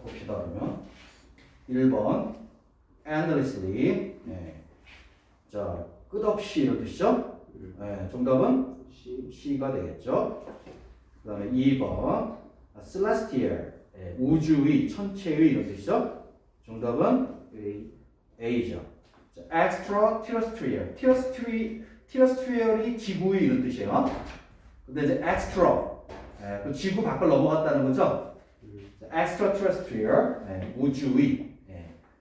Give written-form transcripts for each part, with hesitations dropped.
봅시다. 그러면 1번 endlessly. 네. 자, 끝없이 이런 뜻이죠? 네, 정답은 C가 되겠죠. 그 다음에 2번 celestial. 네, 우주의, 천체의 이런 뜻이죠? 정답은 A죠. 자, extraterrestrial. terrestrial이 지구의 이런 뜻이에요. 근데 이제 extra, 그 지구 밖을 넘어갔다는 거죠. extraterrestrial, 우주의,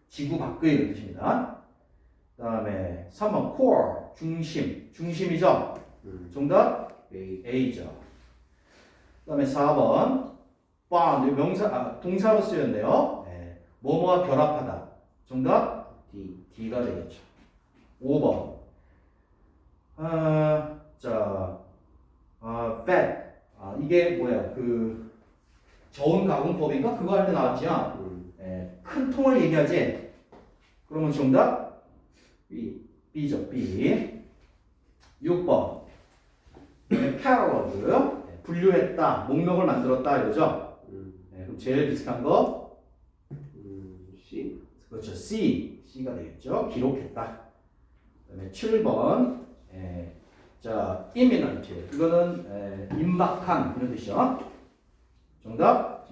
지구 밖의 이런 뜻입니다. 그 다음에 3번 core, 중심, 중심이죠. 정답 A죠. 그 다음에 4번 bond, 동사로 쓰였네요. 뭐뭐와 결합하다. 정답 D가 되겠죠. 5번 fat. 이게 뭐야? 그 저온 가공법인가? 그거 할 때 나왔지요. 큰 통을 얘기하지. 그러면 정답 B죠. B. 6번 catalog. 분류했다, 목록을 만들었다 이거죠. 그럼 제일 비슷한 거 C. 그렇죠. C가 되겠죠. 기록했다. 그다음에 7번 자, imminent. 이거는 임박한 이런 뜻이죠. 정답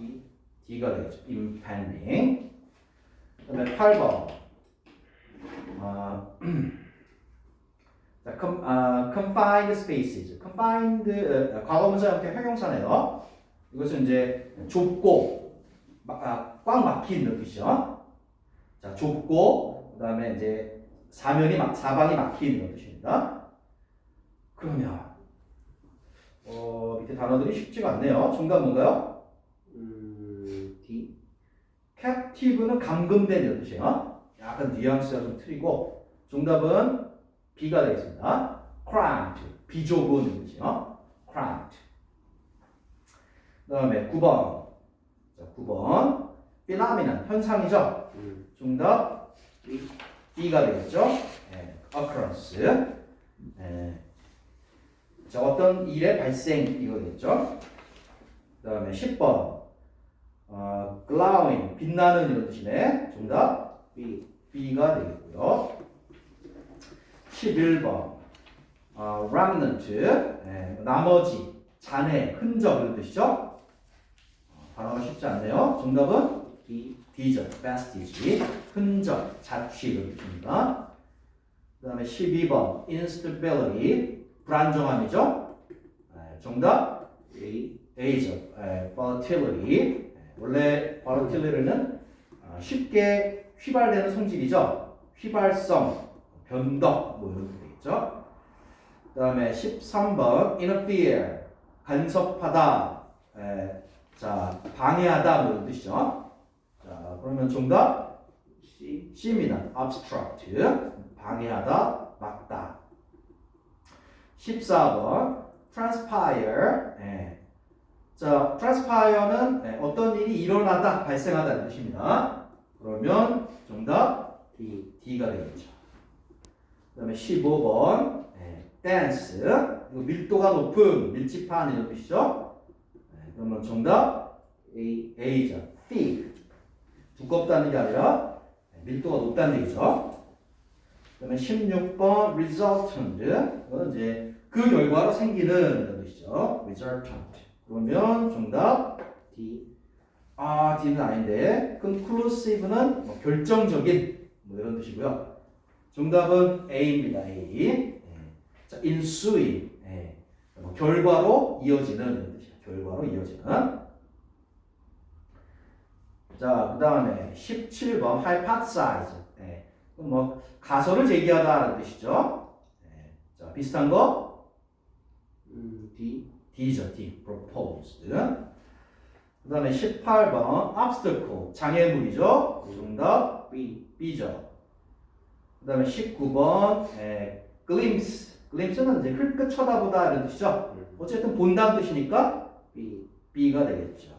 D가 되겠죠. impending. 그다음에 8번 자, confined spaces. confined 과거분사 형태 형용사네요. 이것은 이제 좁고 꽉 막힌 이런 뜻이죠. 자, 좁고 그다음에 이제 사방이 막힌 이런 뜻입니다. 그러면 밑에 단어들이 쉽지가 않네요. 정답 뭔가요? D. captive는 감금된 이런 뜻이에요. 약간 뉘앙스가 좀 틀리고 정답은 B가 되겠습니다. cramped, 비좁은 이런 뜻이에요. cramped. 그 다음에 9번. 자, 9번 phenomenon, 현상이죠. 정답 B가 되겠죠. occurrence. 자, 어떤 일의 발생 이거 되겠죠. 그 다음에 10번 glowing, 빛나는 이런 뜻이네. 정답 B가 되겠고요. 11번 remnant, 나머지, 잔해, 흔적 이런 뜻이죠. 단어가 쉽지 않네요. 정답은 D죠. vestige, 흔적, 자취 이런 뜻입니다. 그 다음에 12번 instability, 불안정함이죠. 정답 A죠. volatility. 원래 volatility는 쉽게 휘발되는 성질이죠. 휘발성, 변덕 뭐 이런 게 되겠죠. 그 다음에 13번 interfere, 간섭하다, 자, 방해하다 뭐 이런 뜻이죠. 자, 그러면 정답 C입니다. obstruct, 방해하다, 막다. 14번 transpire. 자, transpire는 어떤 일이 일어나다, 발생하다는 뜻입니다. 그러면 정답 D가 되겠죠. 그 다음에 15번 dense, 이거 밀도가 높은, 밀집한 이런 뜻이죠. 그러면 정답 A죠. thick, 두껍다는 게 아니라 밀도가 높다는 얘기죠. 그 다음에 16번 resultant, 이거는 이제 그 결과로 생기는 이런 뜻이죠. resultant. 그러면 정답 D는 아닌데 conclusive는 뭐 결정적인 뭐 이런 뜻이고요. 정답은 A입니다. A. 자, ensuing, 결과로 이어지는 이런 뜻이에요. 결과로 이어지는. 자, 그 다음에 17번 hypothesize. 뭐 가설을 제기하다라는 뜻이죠. 자, 비슷한 거 D죠. D. proposed. 그 다음에 18번 obstacle, 장애물이죠. 정답 B죠. 그 다음에 19번 glimpse는 이제 흘끗 쳐다보다 이런 뜻이죠. 어쨌든 본다는 뜻이니까 B가 되겠죠.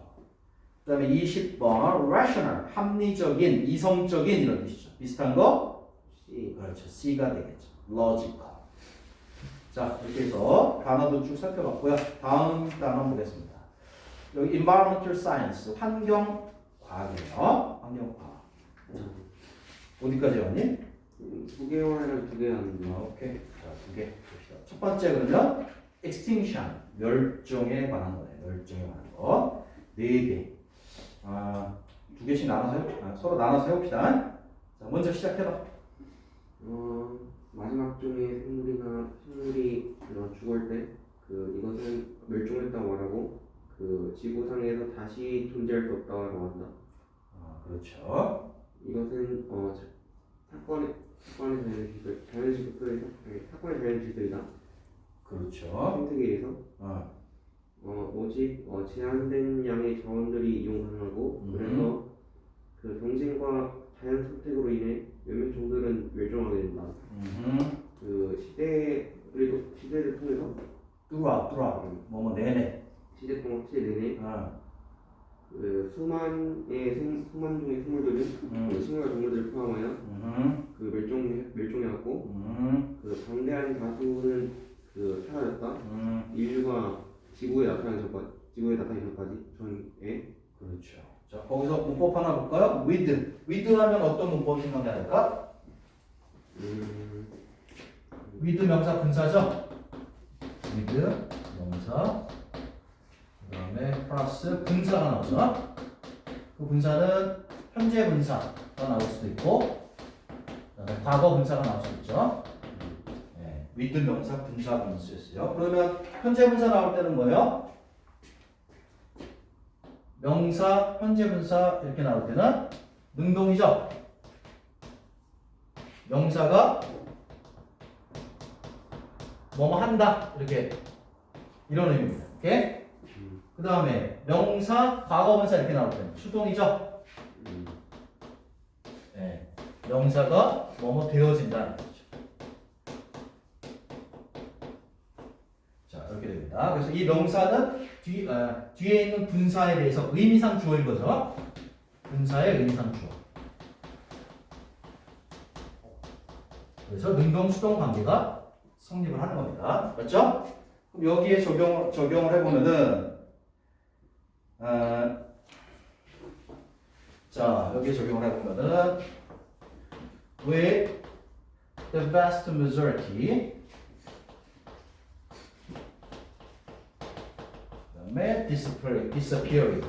그 다음에 20번 rational, 합리적인, 이성적인 이런 뜻이죠. 비슷한 거 C. 그렇죠. C가 되겠죠. logical. 자, 이렇게 해서 단어도 쭉 살펴봤고요. 다음 단어 보겠습니다. 여기 environmental science, 환경과학 과학이에요. 환경과학. 어디까지 왔니? 2개월이랑 2개 하는데. 오케이. 자, 2개 봅시다. 첫 번째 그러면 extinction, 멸종에 관한 거예요. 멸종에 관한 거. 4개. 2개씩 나눠서 서로 나눠서 해봅시다. 자, 먼저 시작해봐. 마지막 종의 생물이 죽을 때 이것은 멸종했다고 말하고 지구상에서 다시 존재할 수 없다고 한다. 그렇죠. 이것은 사건의 자연질서이다. 그렇죠. 생태계에서 오직 제한된 양의 자원들이 이용 가능하고 그래서 경쟁과 자연 선택으로 인해 몇몇 종들은 멸종하게 된다. 시대를 통해서 뚜라 뭐뭐 내내 시대 내내 수만 종의 생물들은 식물과 동물들을 포함하여 멸종해왔고 방대한 다수는 사라졌다. 인류가 지구에 나타나기 전까지 전에. 그렇죠. 자, 거기서 문법 하나 볼까요? with 하면 어떤 문법 생각해야 될까? with 명사 분사죠? with 명사 그 다음에 플러스 분사가 나오죠. 그 분사는 현재 분사가 나올 수도 있고 그 다음에 과거 분사가 나올 수도 있죠. 네, with 명사 분사 분수였어요. 그러면 현재 분사 나올 때는 뭐예요? 명사, 현재 분사 이렇게 나올 때는 능동이죠. 명사가 뭐뭐 한다 이렇게 이런 의미입니다. 오케이? 그 다음에 명사, 과거분사 이렇게 나올 때는 수동이죠. 네, 명사가 뭐뭐 되어진다는 거죠. 자, 이렇게 됩니다. 그래서 이 명사는 뒤에 있는 분사에 대해서 의미상 주어인 거죠. 분사의 의미상 주어. 그래서 능동 수동 관계가 성립을 하는 겁니다. 맞죠? 그럼 여기에 적용을 해보면은 자, 여기에 적용을 해보면은 with the vast majority 그다음에 disappearing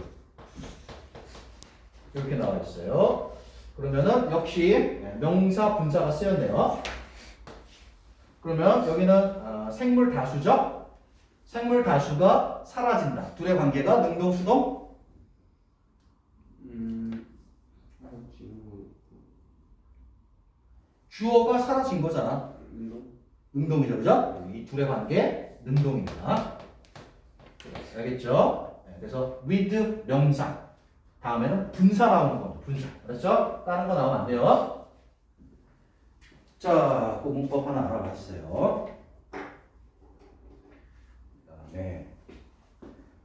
이렇게 나와 있어요. 그러면은 역시 명사 분사가 쓰였네요. 그러면 여기는 생물 다수죠. 생물 다수가 사라진다. 둘의 관계가 능동 수동? 주어가 사라진 거잖아. 능동이죠, 그죠? 이 둘의 관계 능동입니다. 알겠죠? 네, 그래서 with 명사 다음에는 분사 나오는 겁니다. 분사. 그렇죠? 다른 거 나오면 안 돼요. 자, 그 문법 하나 알아봤어요. 그다음에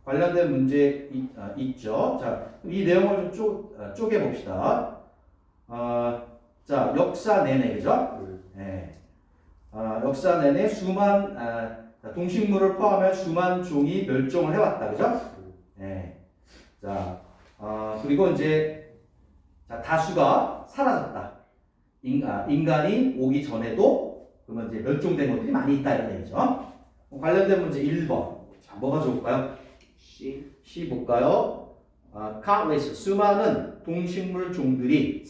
관련된 문제 있죠. 자, 이 내용을 좀 쪼개 봅시다. 자, 역사 내내 그죠? 네. 역사 내내 수만 동식물을 포함해 수만 종이 멸종을 해왔다, 그죠? 네. 자, 그리고 이제 자, 다수가 사라졌다. 인간이 오기 전에도 그러면 이제 멸종된 것들이 많이 있다 이런 얘기죠. 관련된 문제 1번. 자, 뭐가 좋을까요? C 볼까요? countless 수많은 동식물 종들이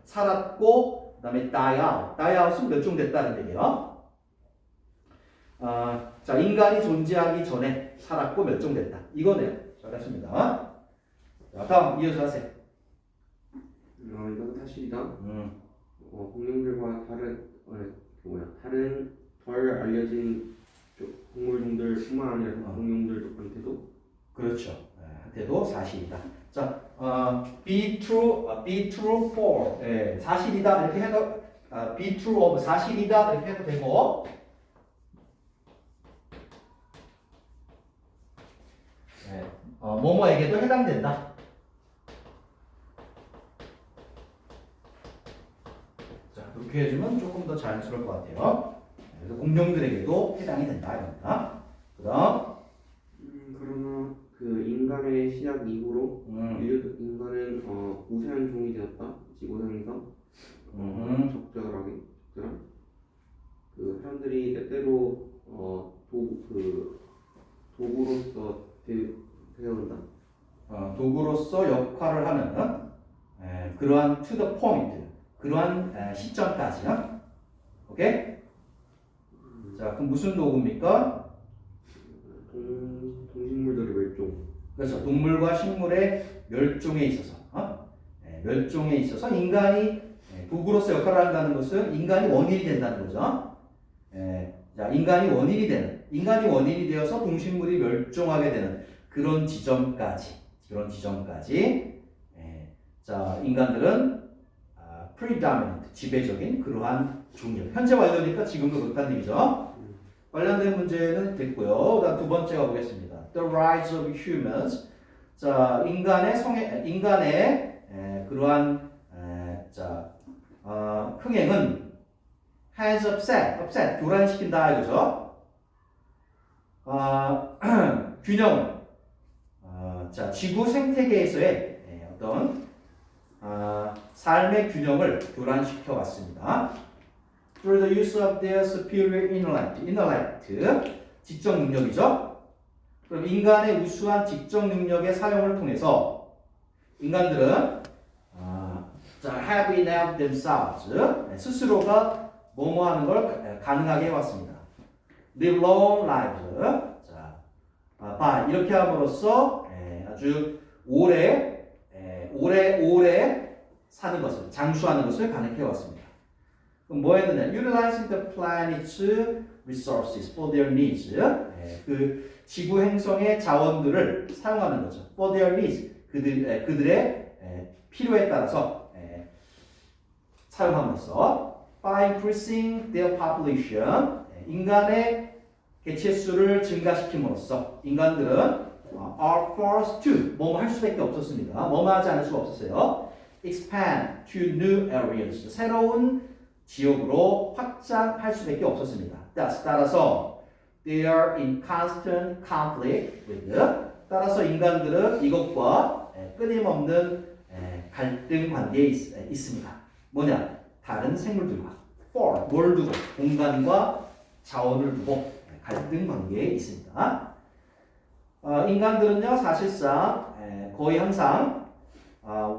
살았고 그다음에 die out은 멸종됐다는 얘기예요. 자, 인간이 존재하기 전에 살았고 멸종됐다. 이거네요. 잘했습니다. 자, 다음 이어서 하세요. 이건 사실이다. 공룡들과 다른 덜 알려진 동물종들뿐만 아니라 공룡들한테도 그렇죠. 한테도 사실이다. 자, be true for 사실이다 이렇게 해도 be true of 사실이다 이렇게 해도 되고. 뭐뭐에게도 해당된다. 자, 그렇게 해주면 조금 더 자연스러울 것 같아요. 그래서 공룡들에게도 해당이 된다 이겁니다. 그다음 그러나 그 인간의 시작 이후로 인간은 우세한 종이 되었다. 지구상에서 적절하게 적절한 그 사람들이 때때로 도구로서 되어온다. 도구로서 역할을 하는 그러한 to the point, 그러한 시점까지요. 오케이? 자, 그럼 무슨 도구입니까? 동식물들의 멸종. 그렇죠. 동물과 식물의 멸종에 있어서, 멸종에 있어서 인간이 도구로서 역할을 한다는 것은 인간이 원인이 된다는 거죠. 자, 인간이 원인이 되어서 동식물이 멸종하게 되는 그런 지점까지. 자, 인간들은 predominant, 지배적인 그러한 종류. 현재 완료니까 지금도 그렇다는 얘기죠. 관련된 문제는 됐고요. 그다음 두 번째 가보겠습니다. The rise of humans. 자, 인간의 그러한 흥행은 has upset, 교란시킨다 이거죠. 균형을 자, 지구 생태계에서의 어떤 삶의 균형을 교란시켜 왔습니다. Through the use of their superior intellect, 지적 능력이죠. 그럼 인간의 우수한 지적 능력의 사용을 통해서 인간들은 have enabled themselves, 스스로가 뭐뭐하는 걸 가능하게 해왔습니다. Live long lives, 자, 이렇게 함으로써 아주 오래 사는 것을, 장수하는 것을 가능해 왔습니다. 그럼 뭐 했느냐? Utilizing the planet's resources for their needs. 그 지구 행성의 자원들을 사용하는 거죠. For their needs. 그들의 필요에 따라서 사용함으로써 by increasing their population. 인간의 개체수를 증가시킴으로써 인간들은 are forced to 뭐뭐 할 수밖에 없었습니다. 뭐뭐 하지 않을 수가 없었어요. expand to new areas. 새로운 지역으로 확장할 수밖에 없었습니다. 따라서 they are in constant conflict with. 따라서 인간들은 이것과 끊임없는 갈등 관계에 있습니다. 뭐냐? 다른 생물들과 for 뭘 두고 공간과 자원을 두고 갈등 관계에 있습니다. 인간들은요 사실상 거의 항상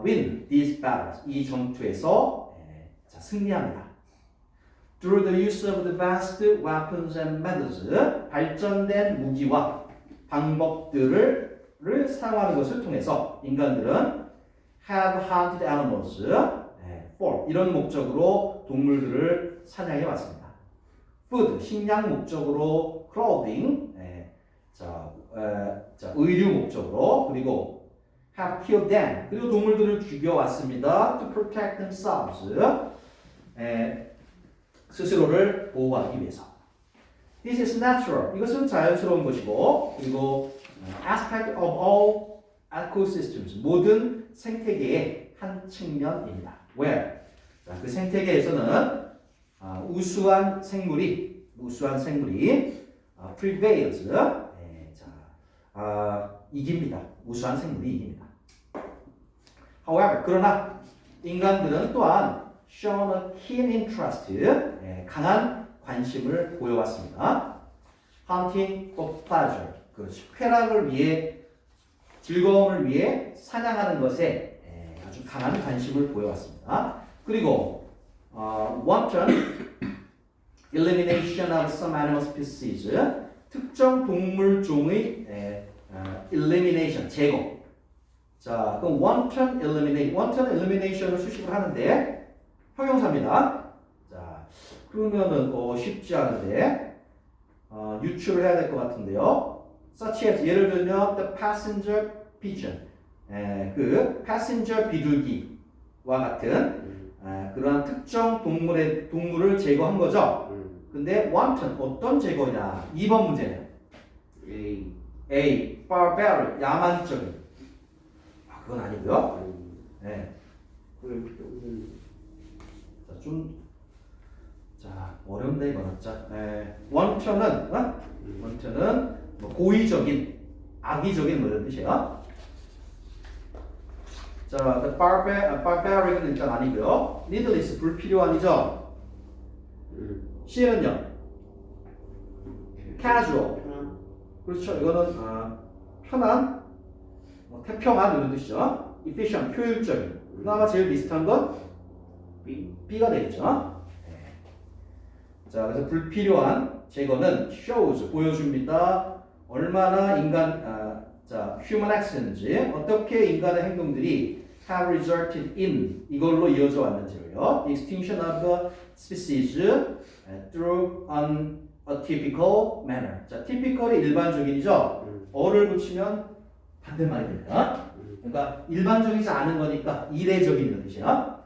win these battles, 이 전투에서 승리합니다. Through the use of advanced weapons and methods, 발전된 무기와 방법들을 사용하는 것을 통해서 인간들은 have hunted animals for 이런 목적으로 동물들을 사냥해 왔습니다. Food, 식량 목적으로 clothing, 의류 목적으로 그리고 have killed them, 그리고 동물들을 죽여왔습니다. To protect themselves, 스스로를 보호하기 위해서. This is natural, 이것은 자연스러운 것이고 그리고 aspect of all ecosystems, 모든 생태계의 한 측면입니다. Where? 자, 그 생태계에서는 우수한 생물이 prevails, 이깁니다. 우수한 생물이 이깁니다. However, 그러나 인간들은 또한 shown a keen interest, 강한 관심을 보여왔습니다. Hunting for pleasure, 그렇죠. 쾌락을 위해, 즐거움을 위해 사냥하는 것에 아주 강한 관심을 보여왔습니다. 그리고 wanton elimination of some animal species, 특정 동물 종의 elimination, 제거. 자, 그럼 wanton elimination을 수식을 하는데 형용사입니다. 자, 그러면은 쉽지 않은데 유추를 해야 될 것 같은데요. Such as, 예를 들면 the passenger pigeon, 그 passenger 비둘기와 같은 그러한 특정 동물을 제거한 거죠. 근데 wanton 어떤 제거냐? 2번 문제는 A. barbaric, 야만적인. 그건 아니고요. 네. 어렵네 이거는. wanton은 뭐 고의적인, 악의적인 뭐 이런 뜻이야. 자, the barbaric은 일단 아니고요. needless 불필요한이죠. C는요. casual. 편한. 그렇죠. 이거는 편한, 태평한 이런 뜻이죠. efficient 효율적인. 그나마 제일 비슷한 건 B. B가 되겠죠. 자, 그래서 불필요한 제거는 shows 보여줍니다. 얼마나 human action인지 어떻게 인간의 행동들이 have resulted in 이걸로 이어져 왔는지요. The extinction of the species through an atypical manner. 자, typical이 일반적인이죠. 어를 붙이면 반대말이 됩니다. 그러니까 일반적이지 않은 거니까 이례적인 이런 뜻이야.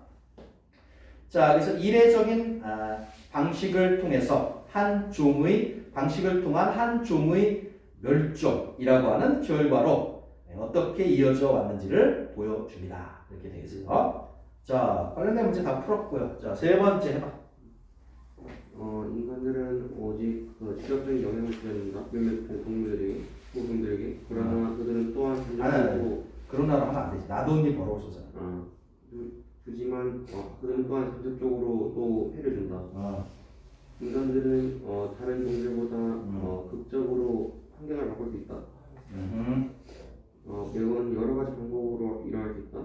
자, 그래서 이례적인 방식을 통해서 방식을 통한 한 종의 멸종이라고 하는 결과로 어떻게 이어져 왔는지를 보여줍니다. 이렇게 되겠어요. 자, 관련된 문제 다 풀었고요. 자, 세 번째 해봐. 인간들은 오직 그 직접적인 영향을 주는다. 몇몇 그 동물들에게, 부분들에게. 그러나 그들은 또한 전적으로 그러나로 하면 안 되지. 나돈이 벌어오소잖아. 주지만 그들은 또한 직접적으로 또 해를 준다. 인간들은 다른 종들보다 극적으로 환경을 바꿀 수 있다. 이건 여러 가지 방법으로 일어날 수 있다.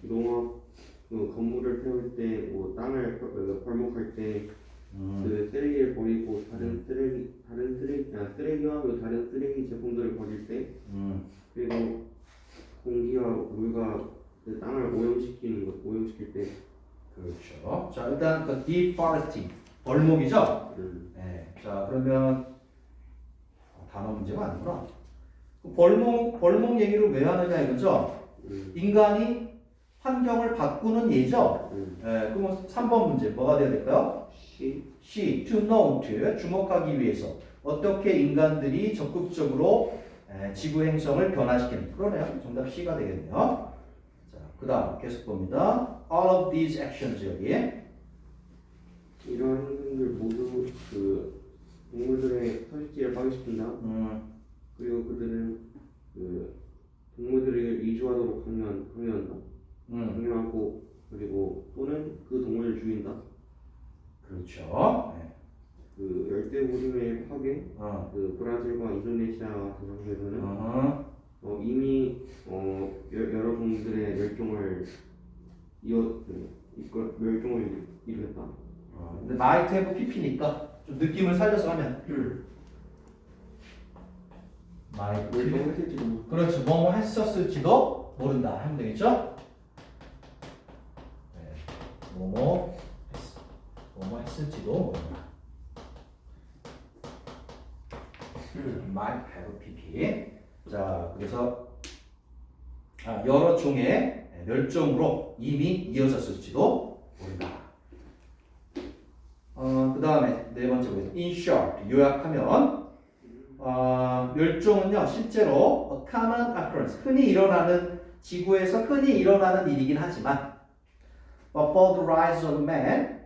농업, 건물을 세울 때, 뭐 땅을 벌목할 때, 그 쓰레기를 버리고 쓰레기와 다른 쓰레기 제품들을 버릴 때, 그리고 공기와 물과 그 땅을 오염시킬 때. 그렇죠. 자, 일단 그 deforesting 벌목이죠. 네. 자, 그러면 단어 문제가 아니구나. 벌목 얘기를 왜 하느냐 이거죠. 인간이 환경을 바꾸는 예죠. 그럼 3번 문제 뭐가 돼야 될까요? C. To note 주목하기 위해서 어떻게 인간들이 적극적으로 지구 행성을 변화시키는. 그러네요. 정답 C가 되겠네요. 자, 그다음 계속 봅니다. All of these actions 여기에 이러한 행동들 모두 그 동물들의 서식지를 파괴시킨다. 그리고 그들은 그 동물들을 이주하도록 강요한다. 강요하고 그리고 또는 그 동물을 죽인다. 그렇죠. 네. 그 열대우림의 파괴, 그 브라질과 인도네시아 같은 경우에는 이미 여러 종들의 멸종을 이루었다. 근데 might have pp니까 좀 느낌을 살려서 하면 might 멸종했을지도 모른다. 그렇죠. 뭐뭐 했었을지도 모른다 하면 되겠죠? 네. 뭐뭐 했을지도 모른다. might have pp. 자, 그래서 여러 종의 멸종으로 이미 이어졌을지도 모른다. 그 다음에 네 번째 보겠습니다. In short, 요약하면 멸종은요 실제로 common occurrence, 흔히 일어나는 지구에서 흔히 일어나는 일이긴 하지만 but for the rise of man,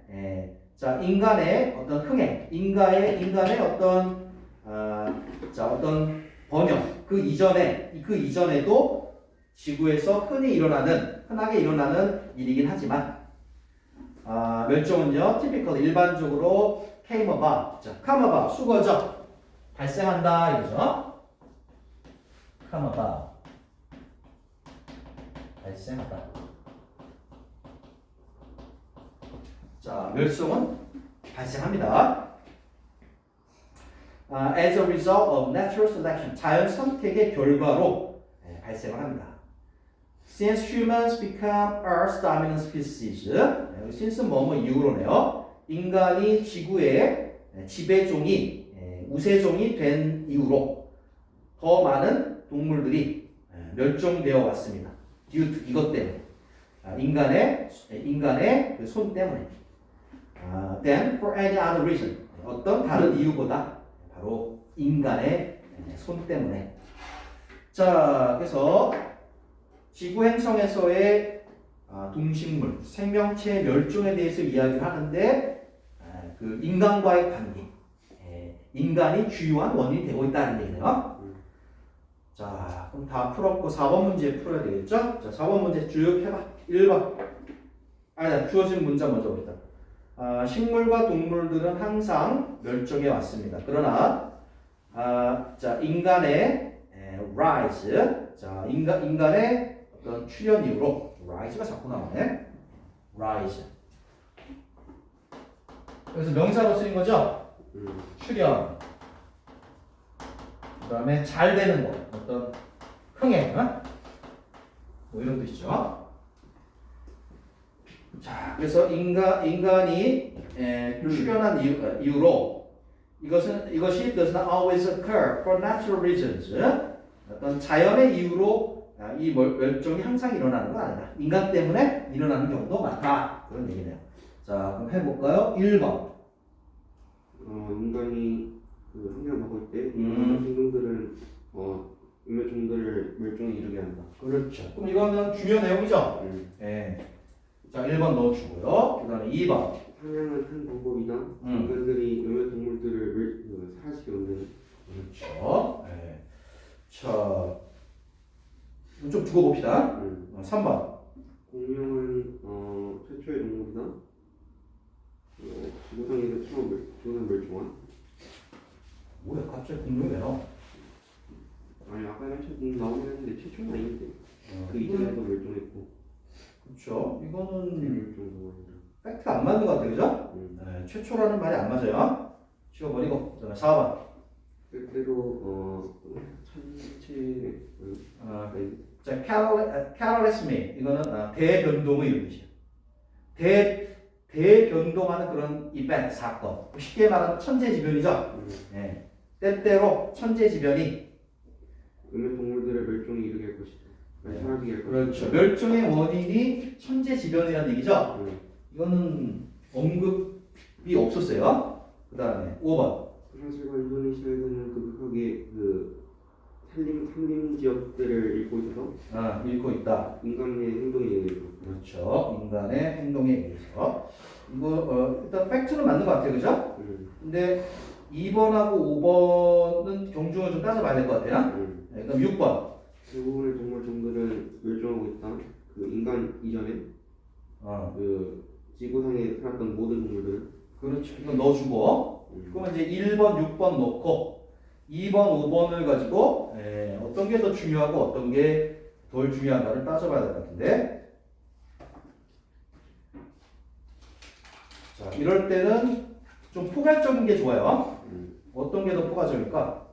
자 인간의 어떤 흥행, 인간의 어떤 어떤 번영 그 이전에도 지구에서 흔하게 일어나는 일이긴 하지만 멸종은요 typical 일반적으로 came about, 자 come about 수거죠. 발생한다 이거죠. come about 발생하다. 자, 멸종은 발생합니다. As a result of natural selection, 자연 선택의 결과로 발생을 합니다. Since humans become Earth's dominant species, since는 뭐뭐 이후로네요. 인간이 지구의 지배종이 우세종이 된 이후로 더 많은 동물들이 멸종되어 왔습니다. due to 이것 때문에 인간의 그 손 때문에. Then for any other reason, 어떤 다른 이유보다 바로 인간의 손 때문에. 자, 그래서 지구 행성에서의 동식물, 생명체 멸종에 대해서 이야기를 하는데 그 인간과의 관계, 인간이 주요한 원인이 되고 있다는 얘기네요. 자, 그럼 다 풀었고 4번 문제 풀어야 되겠죠? 자, 4번 문제 쭉 해봐. 1번. 주어진 문장 먼저 봅시다. 식물과 동물들은 항상 멸종해 왔습니다. 그러나 자, 인간의 rise, 자, 인간의 어떤 출현 이후로 rise가 자꾸 나오네. rise. 그래서 명사로 쓰인 거죠? 출현. 그다음에 잘 되는 거, 어떤 흥행, 뭐 이런 뜻이죠. 자, 그래서 인간이 출현한 이후로 이것이 does not always occur for natural reasons. 어떤 자연의 이유로 이 멸종이 항상 일어나는 건 아니다. 인간 때문에 일어나는 경우도 많다. 그런 얘기네요. 자, 그럼 해볼까요? 1번. 인간이 그 환경을 바꿀 때 생명들은 인류종들을 멸종에 이르게 한다. 그렇죠. 그럼 이거는 중요 내용이죠? 예. 자, 1번 넣어주고요. 그 다음에 2번. 사냥은 한 방법이다. 인간들이 인류동물들을 사라지게 만드는. 그렇죠. 예. 자, 좀 두고 봅시다. 3번. 공룡은 최초의 동물이다. 지구상에서 처음 멸종한. 뭐야, 갑자기 공룡이 왜 나와? 아니 아까 맨 처음 나오긴 했는데 최초는 아닌데. 그 이전에도 멸종했고. 그렇죠. 이거는 멸종도 팩트가 안 맞는 것 같아요, 그죠? 네, 최초라는 말이 안 맞아요. 지워버리고. 그다음에 4번. 때때로 천체 자, catalysmi 이거는 대변동의 이런 뜻이에요. 대변동하는 그런 이벤트 사건. 쉽게 말하면 천재지변이죠. 네. 때때로 천재지변이 동물들의 멸종에 이르게 할 것이다. 사라지게 할 것이다. 그렇죠. 멸종의 원인이 천재지변이라는 얘기죠. 이거는 언급이 없었어요. 그 다음에 5번. 브라질과 인도네시아에서는 급격하게 산림 지역들을 잃고 있어서 잃고 있다. 인간의 행동에 의해서. 그렇죠. 인간의 행동에 의해서. 이거 일단 팩트는 맞는 것 같아요, 그죠? 근데 2번하고 5번은 경중을 좀 따져봐야 될 것 같아요. 네, 그럼 6번. 대부분의 동물 종들은 멸종하고 있다. 그 인간 이전에 그 지구상에 살았던 모든 동물들은. 그렇죠. 이거 넣어주고. 그러면 이제 1번, 6번 넣고 2번, 5번을 가지고 어떤 게 더 중요하고 어떤 게 덜 중요한가를 따져봐야 될 것 같은데. 자, 이럴 때는 좀 포괄적인 게 좋아요. 어떤 게 더 포괄적일까?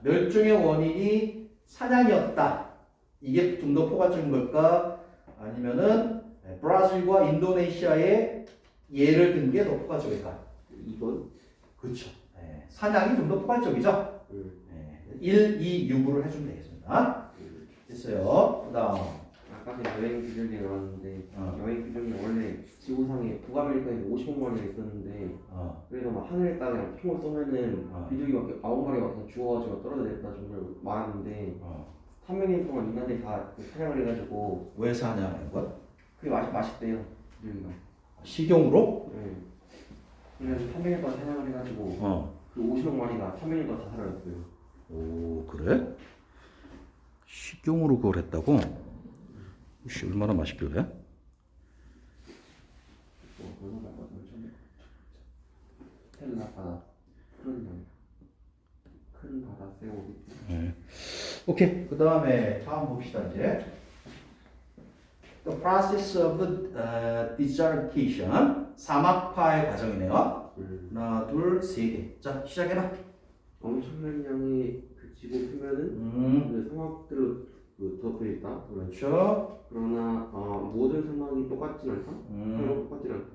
멸종의 원인이 사냥이었다. 이게 좀 더 포괄적인 걸까? 아니면은 브라질과 인도네시아의 예를 든 게 더 포괄적일까? 2번. 그렇죠. 사냥이 좀 더 포괄적이죠. 1, 2, 6으로 해주면 되겠습니다. 됐어요. 그다음 아까 여행 규정이 나왔는데 여행 규정이 원래 지구상에 북아메리카에서 50억 마리가 있었는데 그래도 막 하늘에 따라 총을 쏘면은 비둘기밖에 9마리가 죽어가지고 떨어졌다 정도를 많았는데 300년 동안 인간들이 다 사냥을 해가지고. 왜 사냥하는 거야? 그게 맛있대요 비둘기가. 식용으로? 네. 그래서 300년 동안 사냥을 해가지고 그 50억 마리가 300년 동안 다 살아났어요. 오, 그래? 식용으로 그걸 했다고? 혹시 얼마나 맛있길래? 헬라 바다 큰 바다 쇠고기. 네. 오케이. 그 다음에 다음 봅시다 이제. The process of desertification 사막화의 과정이네요. 하나, 둘, 세 개. 자, 시작해봐. 엄청난 양의 그 지구 표면은 그 사막들로 덮여 있다. 그렇죠. 그러나 모든 사막이 똑같진 않다. 똑같진 않다.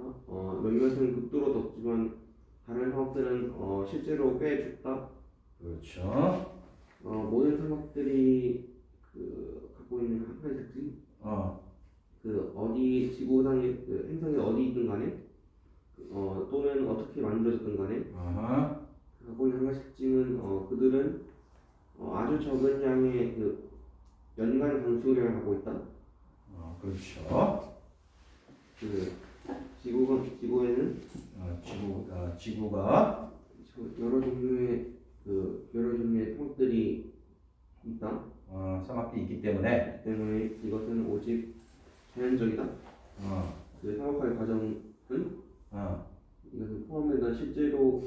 몇몇은 극도로 덥지만 다른 사막들은 실제로 꽤 춥다. 그렇죠. 모든 사막들이 갖고 있는 한 가지 특징. 어디 지구상의 행성이 어디 있든 간에 또는 어떻게 만들어졌든 간에 갖고 있는 한 가지 특징은 그들은 아주 적은 양의 연간 강수량을 갖고 있다. 그렇죠. 그 지구에는 지구가 여러 종류의 사막들이 있다. 사막이 있기 때문에 이것은 오직 자연적이다. 그 사막화의 과정은 이것은 포함된다. 실제로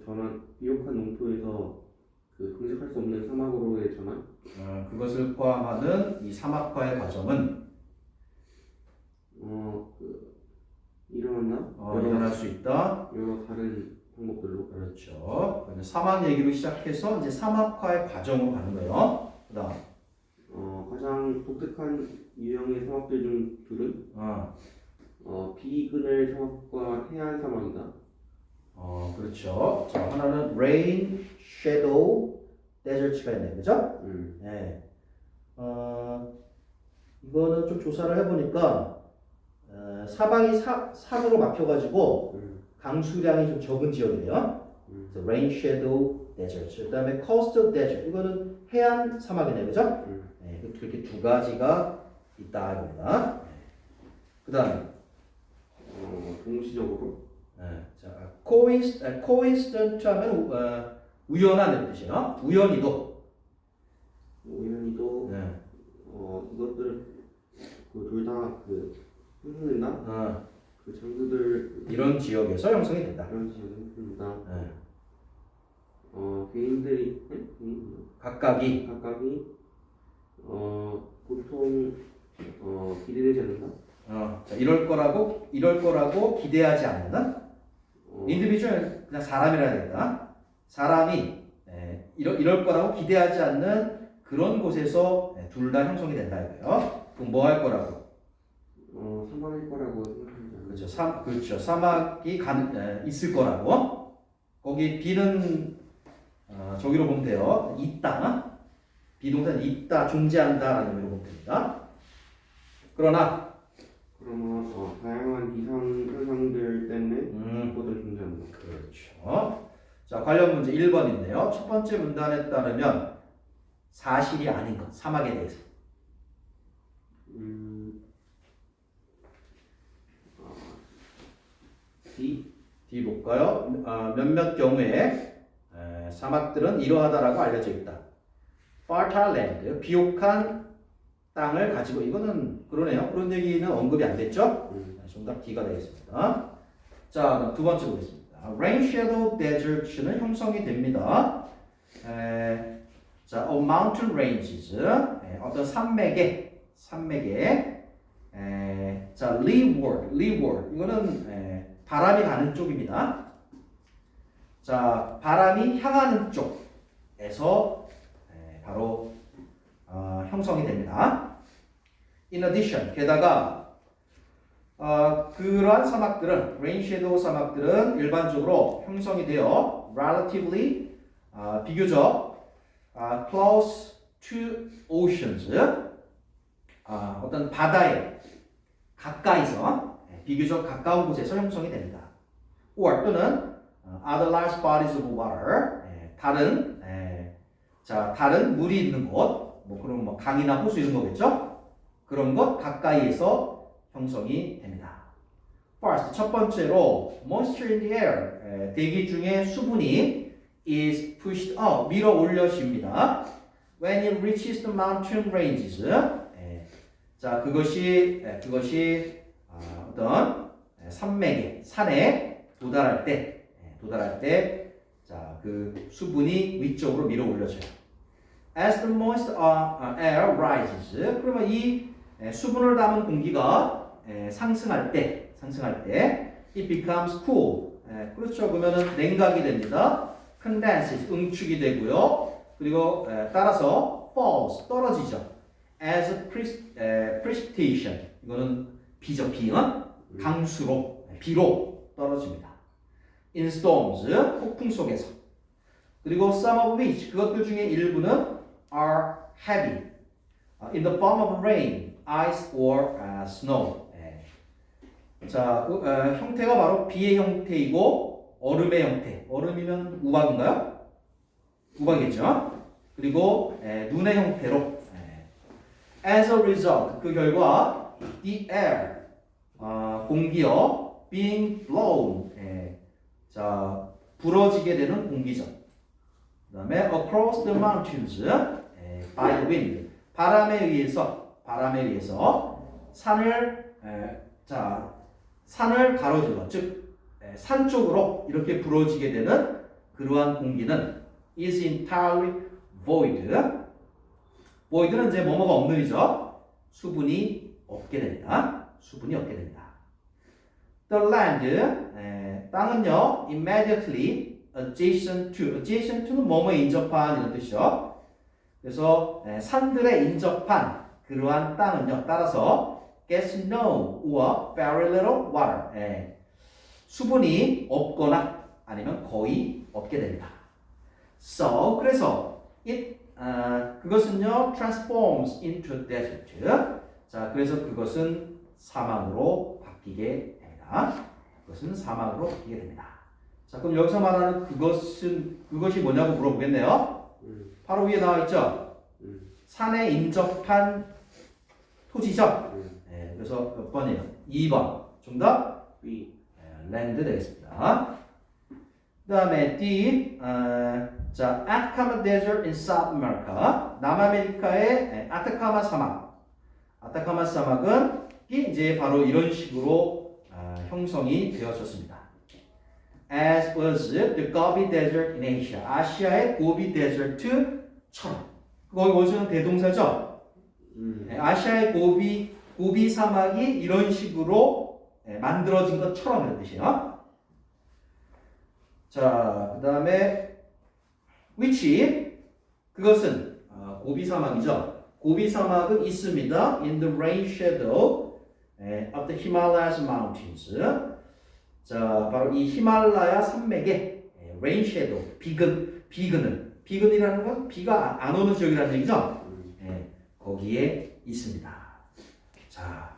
전환 비옥한 농토에서 그 강직할 수 없는 사막으로의 전환. 그것을 포함하는 이 사막화의 과정은 일어날 수 있다. 여러 다른 방법들로. 그렇죠. 사막 얘기로 시작해서 이제 사막화의 과정으로 가는 거예요. 그다음 가장 독특한 유형의 사막들 중 둘은 비그넬 사막과 해안 사막이다. 그렇죠. 자, 하나는 rain, shadow, desert가 있네, 그죠? 네. 이거는 좀 조사를 해보니까 사방이 산으로 막혀가지고 강수량이 좀 적은 지역이네요. 그래서 rain, shadow, desert. 그다음에 coastal desert. 이거는 해안 사막이네, 그죠? 네, 이렇게 두 가지가 있다 이겁니다. 그다음에 동시적으로. 자, coincident 하면 우연한 뜻이에요. 우연히도. 이것들 둘 다 형성된다. 그 장소들 이런 지역에서 형성이 된다. 이런 지역에서 형성된다. 개인들이 각각이 보통 기대되지 않는다. 자, 이럴 거라고 기대하지 않는 인디비주얼 그냥 사람이라 해야 되겠다. 사람이 이럴 거라고 기대하지 않는 그런 곳에서 둘 다 형성이 된다 이거예요. 그럼 뭐 할 거라고? 사막일 거라고 생각합니다. 그렇죠. 사막이 있을 거라고. 거기 비는 저기로 보면 돼요. 있다. 비동사는 있다, 존재한다라는 의미로 보면 됩니다. 그러나 다양한 기상 현상들 때문에 그것들 존재한다. 그렇죠. 자, 관련 문제 1번인데요. 첫 번째 문단에 따르면 사실이 아닌 것, 사막에 대해서. D 볼까요? 몇몇 경우에 사막들은 이러하다라고 알려져 있다. fertile land, 비옥한 땅을 가지고 이거는 그러네요. 그런 얘기는 언급이 안 됐죠? 정답 D가 되겠습니다. 자, 두 번째 보겠습니다. rain shadow desert는 형성이 됩니다. 자, mountain ranges, 어떤 산맥에 자, leeward 이거는 바람이 가는 쪽입니다. 자, 바람이 향하는 쪽에서 바로 형성이 됩니다. In addition, 게다가 그러한 사막들은 rain shadow 사막들은 일반적으로 형성이 되어 relatively 비교적 close to oceans 어떤 바다에 가까이서 비교적 가까운 곳에서 형성이 됩니다. or 또는 other large bodies of water 다른 물이 있는 곳, 그럼 강이나 호수 이런 거겠죠? 그런 것 가까이에서 형성이 됩니다. First, 첫 번째로 moisture in the air, 대기 중에 수분이 is pushed up, 밀어 올려집니다. When it reaches the mountain ranges, 자 그것이 어떤 산에 도달할 때, 자 그 수분이 위쪽으로 밀어 올려져요. As the moist air rises, 그러면 이 수분을 담은 공기가 상승할 때, it becomes cool. 그렇죠. 그러면은 냉각이 됩니다. condenses, 응축이 되고요. 그리고 따라서 falls, 떨어지죠. As precipitation, 이거는 비죠, 비는 강수로, 비로 떨어집니다. In storms, 폭풍 속에서. 그리고 some of which, 그것들 중에 일부는 are heavy, in the form of rain, ice or snow. 자, 형태가 바로 비의 형태이고 얼음의 형태. 얼음이면 우박인가요? 우박이죠. 그리고 눈의 형태로. As a result, 그 결과 the air 공기요 being blown 자 불어지게 되는 공기죠. 그다음에 across the mountains by the wind 바람에 의해서 산을 가로질러 즉 산 쪽으로 이렇게 불어지게 되는 그러한 공기는 is entirely void. void는 이제 뭐뭐가 없는 이죠. 수분이 없게 됩니다. The land 땅은요 immediately adjacent to는 뭐뭐에 인접한 이런 뜻이죠. 그래서 산들에 인접한 그러한 땅은요 따라서 gets no or very little water 수분이 없거나 아니면 거의 없게 됩니다. So 그래서 그것은요 transforms into desert. 자 그래서 그것은 사막으로 바뀌게 됩니다. 자 그럼 여기서 말하는 그것이 뭐냐고 물어보겠네요. 바로 위에 나와 있죠. 산에 인접한 토지죠. 그래서 몇 번이에요? 2번. 정답? B. 랜드 되겠습니다. 그 다음에 D. 자, Atacama Desert in South America. 남아메리카의 아타카마 사막. 아타카마 사막은 이제 바로 이런 식으로 형성이 되었었습니다. As was the Gobi Desert in Asia. 아시아의 고비 데저트처럼. 거기는 대동사죠. 아시아의 고비 사막이 이런 식으로 만들어진 것처럼 이런 뜻이에요. 자, 그 다음에 which 그것은 고비 사막이죠. 고비 사막은 있습니다. In the rain shadow of the Himalayas mountains. 자, 바로 이 히말라야 산맥의 rain shadow 비근이라는 건 비가 안 오는 지역이라는 얘기죠. 거기에 있습니다. 자,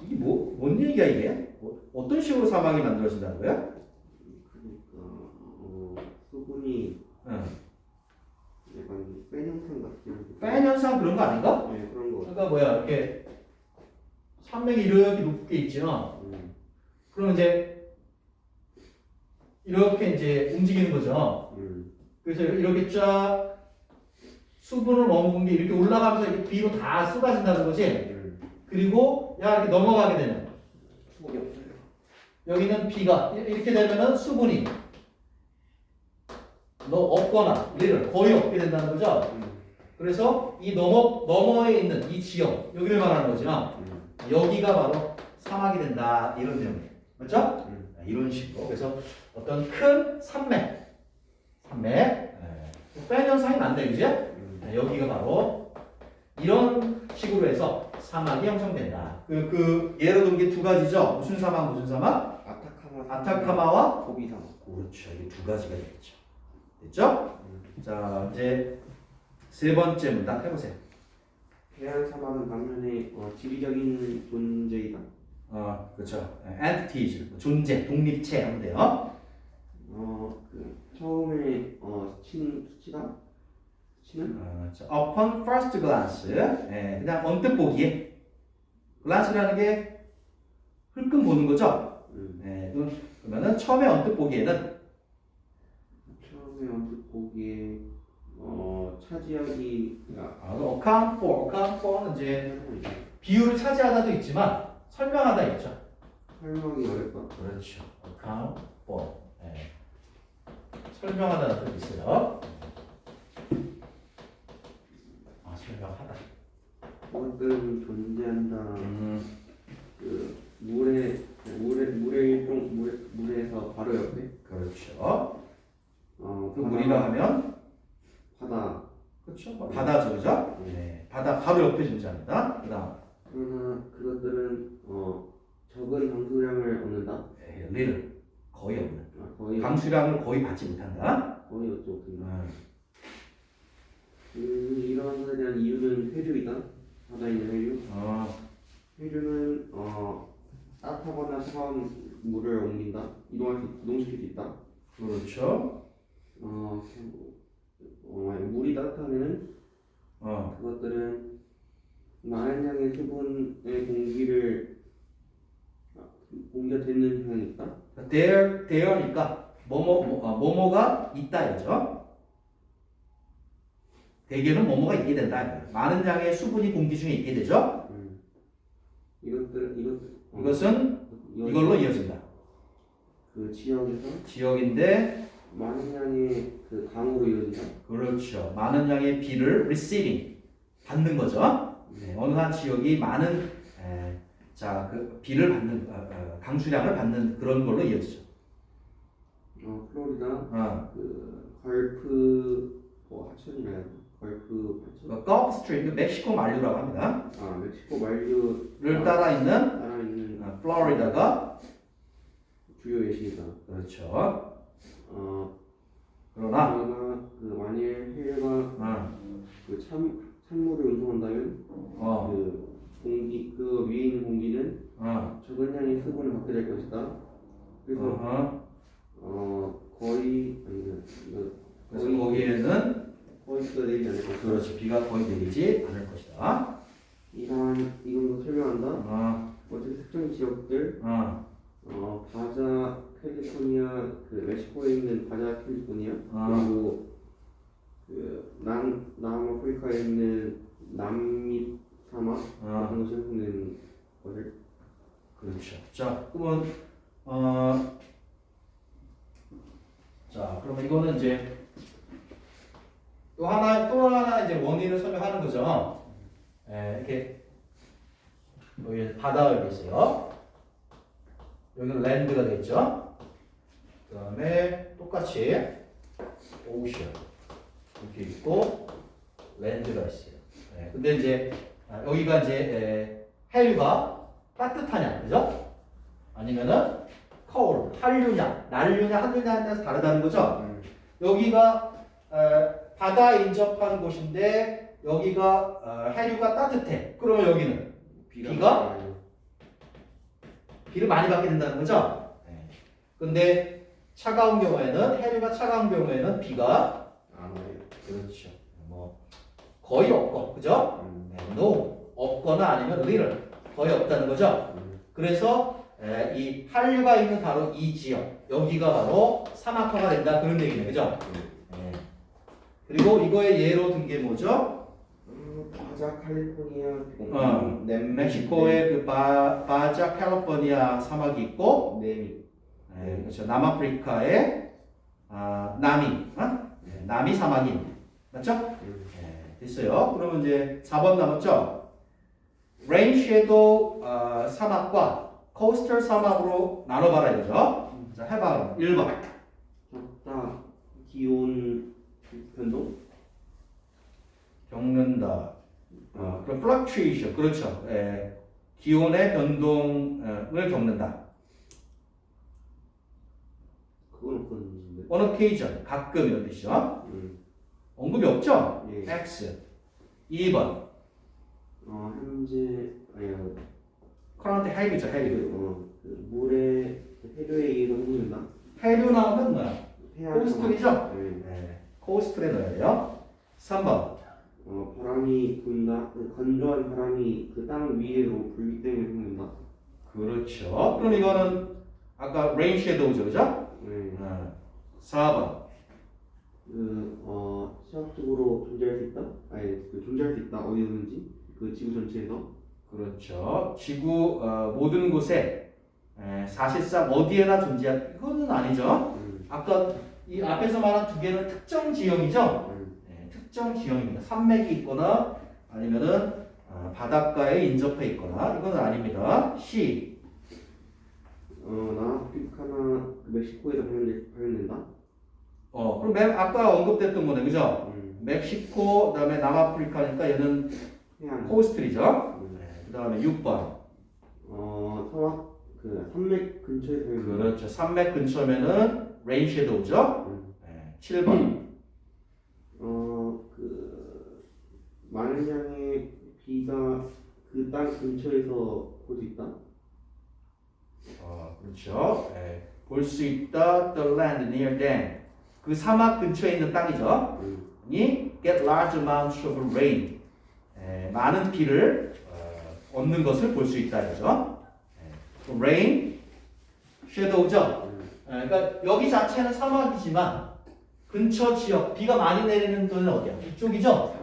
이게 뭔 얘기야 이게? 어떤 식으로 사막이 만들어진다는 거야? 그러니까 수분이 약간 팬 현상 같은. 팬 현상 그런 거 아닌가? 네 그런 거. 그러니까 뭐야 이렇게 산맥이 이렇게 높게 있죠. 그럼 이제 이렇게 이제 움직이는 거죠. 그래서 이렇게 쫙 수분을 머문 게 이렇게 올라가면서 이렇게 뒤로 다 쏟아진다는 거지. 그리고 이렇게 넘어가게 되면 수분이 없어요. 여기는 비가 이렇게 되면은 수분이 없거나 얘를 거의 없게 된다는 거죠. 그래서 이 너머에 있는 이 지역 여기를 말하는 거죠. 여기가 바로 사막이 된다 이런 내용이에요. 맞죠? 이런 식으로 그래서 어떤 큰 산맥 팬 현상이 난다 그죠? 여기가 바로 이런 식으로 해서 사막이 형성된다. 그 예로 든 게 두 가지죠. 무슨 사막? 아타카마와 고비 사막. 그렇죠. 이게 두 가지가 되겠죠. 됐죠? 자 이제 세 번째 문답 해보세요. 해안 사막은 반면에 지리적인 존재이다. 그렇죠. entities 존재, 독립체 하면 돼요. 처음에 수치는 upon first glance 그냥 언뜻 보기에 glance라는 게 흘끔 보는 거죠. 그러면은 처음에 언뜻 보기에 차지하기 account for는 이제 비율을 차지하다도 있지만 설명하다 있죠. 설명이 어렵다. 그렇죠. account for 설명하다는 뜻이 있어요. 설명하다. 그것들은 존재한다. 그 물에서 바로 옆에. 그렇죠. 그 바다, 물이라 하면 바다. 그렇죠. 바다죠, 그죠? 네. 바다 바로 옆에 존재합니다. 그다음. 그러나 그것들은 적은 강수량을 얻는다. little 거의 없는. 거의 강수량을 거의 받지 못한다. 거의 얻지 못한다. 이러한 것에 대한 이유는 회류이다. 바다에 있는 회류. 회류는 따뜻하거나 차가운 물을 옮긴다. 이동시킬 수 있다. 그렇죠. 물이 따뜻하면은 그것들은 많은 양의 수분의 공기가 되는 현상이 있다. there니까 뭐뭐가 있다 이거죠. 대개는 뭐뭐가 있게 된다. 이거예요. 많은 양의 수분이 공기 중에 있게 되죠. 이것은 이걸로 이어진다. 그 지역에서 지역인데 많은 양의 그 강으로 이어진다. 그렇죠. 많은 양의 비를 receiving 받는 거죠. 어느 한 지역이 많은 그 비를 받는 강수량을 받는 그런 걸로 이어지죠. 플로리다 그 걸프 하천이라요. 걸프 하천. 걸프 스트림, 멕시코 만류라고 합니다. 멕시코 만류를 따라 있는 플로리다가 주요 예시이다. 그렇죠. 그러나 그 만일 해외가 그 찬물을 운송한다면 그 공기 그 위에 있는 공기는 적은 양의 수분을 받게 될 것이다. 그래서 그래서 거기에는 거의 비가 내리지 않을 것이다. 그렇죠. 비가 거의 내리지 않을 것이다. 이건 설명한다. 어쨌든 특정 지역들 바자 캘리포니아 그 멕시코에 있는 바자 캘리포니아 그리고 그 남아프리카에 있는 남미 사막 같은 것이 형성되는 것을 그렇죠. 자 그러면 자 그러면 이거는 이제 또 하나 이제 원인을 설명하는 거죠. 이렇게 여기 바다가 있어요. 여기는 랜드가 되겠죠. 그 다음에 똑같이 오션 이렇게 있고 랜드가 있어요. 근데 이제 여기가 이제 해류가 따뜻하냐, 그죠? 아니면은 cold, 한류냐, 난류냐, 한류냐에 따라서 다르다는 거죠. 여기가 바다에 인접한 곳인데 여기가 해류가 따뜻해. 그러면 여기는 비를 많이 받게 된다는 거죠. 근데 차가운 경우에는 해류가 차가운 경우에는 비가 안 와요. 그렇죠. 뭐 거의 없고, 그죠? no 없거나 아니면 little 거의 없다는 거죠. 그래서 이 한류가 있는 바로 이 지역 여기가 바로 사막화가 된다 그런 얘기네, 그죠? 그리고 이거의 예로 든 게 뭐죠? 바자 캘리포니아 멕시코의 그 바자 캘리포니아 사막이 있고, 그렇죠. 남아프리카의 남이 사막이 있네, 맞죠? 됐어요. 그러면 이제 4번 남았죠? 레인 섀도우 사막과 코스털 사막으로 나눠봐라 이거죠. 자, 해봐. 1번. 적다 기온 변동 겪는다. 그럼 fluctuation, 그렇죠. 기온의 변동을 겪는다. 그건 없었는데. on occasion, 가끔 이런 뜻이죠. 언급이 없죠? 예. X. 2번. 현재 current heavy죠, heavy. 그 물의 해류에 의해서 생긴다. 해류 나오면 뭐야? 코스틀이죠? 네. 코스틀에 넣어야 돼요. 3번. 바람이 분다. 건조한 바람이 그 땅 위로 불기 때문에 생긴다. 그렇죠. 그럼 이거는 아까 rain shadow죠, 그죠? 4번. 시각적으로 존재할 수 있다. 존재할 수 있다. 어디든지 그 지구 전체에서. 그렇죠. 지구 모든 곳에 사실상 어디에나 존재할 이거는 아니죠. 아까 이 앞에서 말한 두 개는 특정 지형이죠. 특정 지형입니다. 산맥이 있거나 아니면은 바닷가에 인접해 있거나 이건 아닙니다. C. 남아프리카나 멕시코에서 발현된다. 그럼 아까 언급됐던 거네, 그죠? 멕시코, 그다음에 남아프리카니까 얘는 코스틀이죠. 그다음에 6번. 산맥 근처에서 그렇죠. 산맥 근처면은 레인 섀도우죠. 7번. 많은 양의 비가 그 땅 근처에서 볼 수 있다. 그렇죠. 볼 수 있다. The land near them. 그 사막 근처에 있는 땅이죠. 이 get large amounts of rain. 많은 비를 얻는 것을 볼 수 있다 이거죠. rain, shadow죠. 그러니까 여기 자체는 사막이지만 근처 지역 비가 많이 내리는 데는 어디야? 이쪽이죠.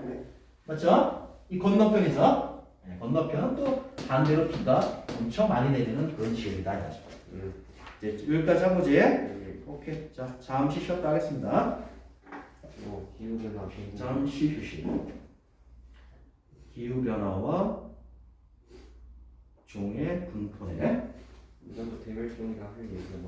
맞죠? 이 건너편에서 건너편은 또 반대로 비가 엄청 많이 내리는 그런 지역이다 이거죠. 이제 여기까지 한 거지? 오케이. 자, 잠시 쉬었다 하겠습니다. 기후변화 잠시 휴식. 기후변화와 종의 분포네. 이것도 대멸종이라 할 얘기가